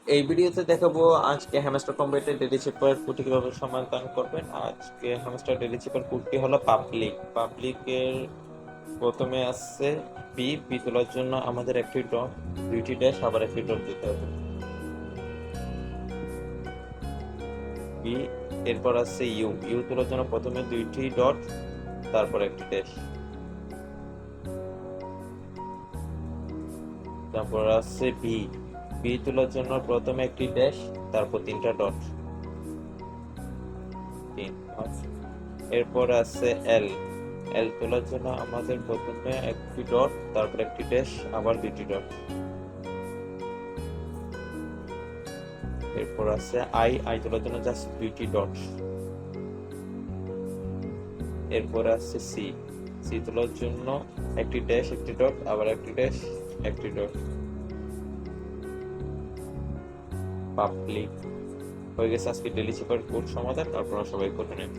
এই ভিডিওতে দেখাবো আজকে হ্যামস্টার কম্বাইনের ডেলি চেপার কোডটি কিভাবে সমাধান করবেন। আজকে হ্যামস্টার ডেলি চেপার কোডটি হলো পাবলিকের প্রথমে আসছে বি তোলার জন্য আমাদের একটি ডট, দুইটি ড্যাশ, আবার একটি ডট দিতে হবে। বি, এরপর আসছে ইউ তোলার জন্য প্রথমে দুইটি ডট, তারপর একটি ড্যাশ, তারপর আসছে বি তোলার জন্য প্রথমে একটি ড্যাশ, তারপর তিনটা ডট, তিন। এরপর আছে এল তোলার জন্য আমাদের প্রথমে একটি ডট, তারপর একটি ড্যাশ, আবার দুইটি ডট। এরপর আছে আই তোলার জন্য জাস্ট দুইটি ডট। এরপর আছে সি তোলার জন্য একটি ড্যাশ, একটি ডট, আবার একটি ড্যাশ, একটি ডট। পাবলিক হয়ে গেছে আজকে ডেলি চেপার কোড সমাধান। আপনারা সবাই করে নেন।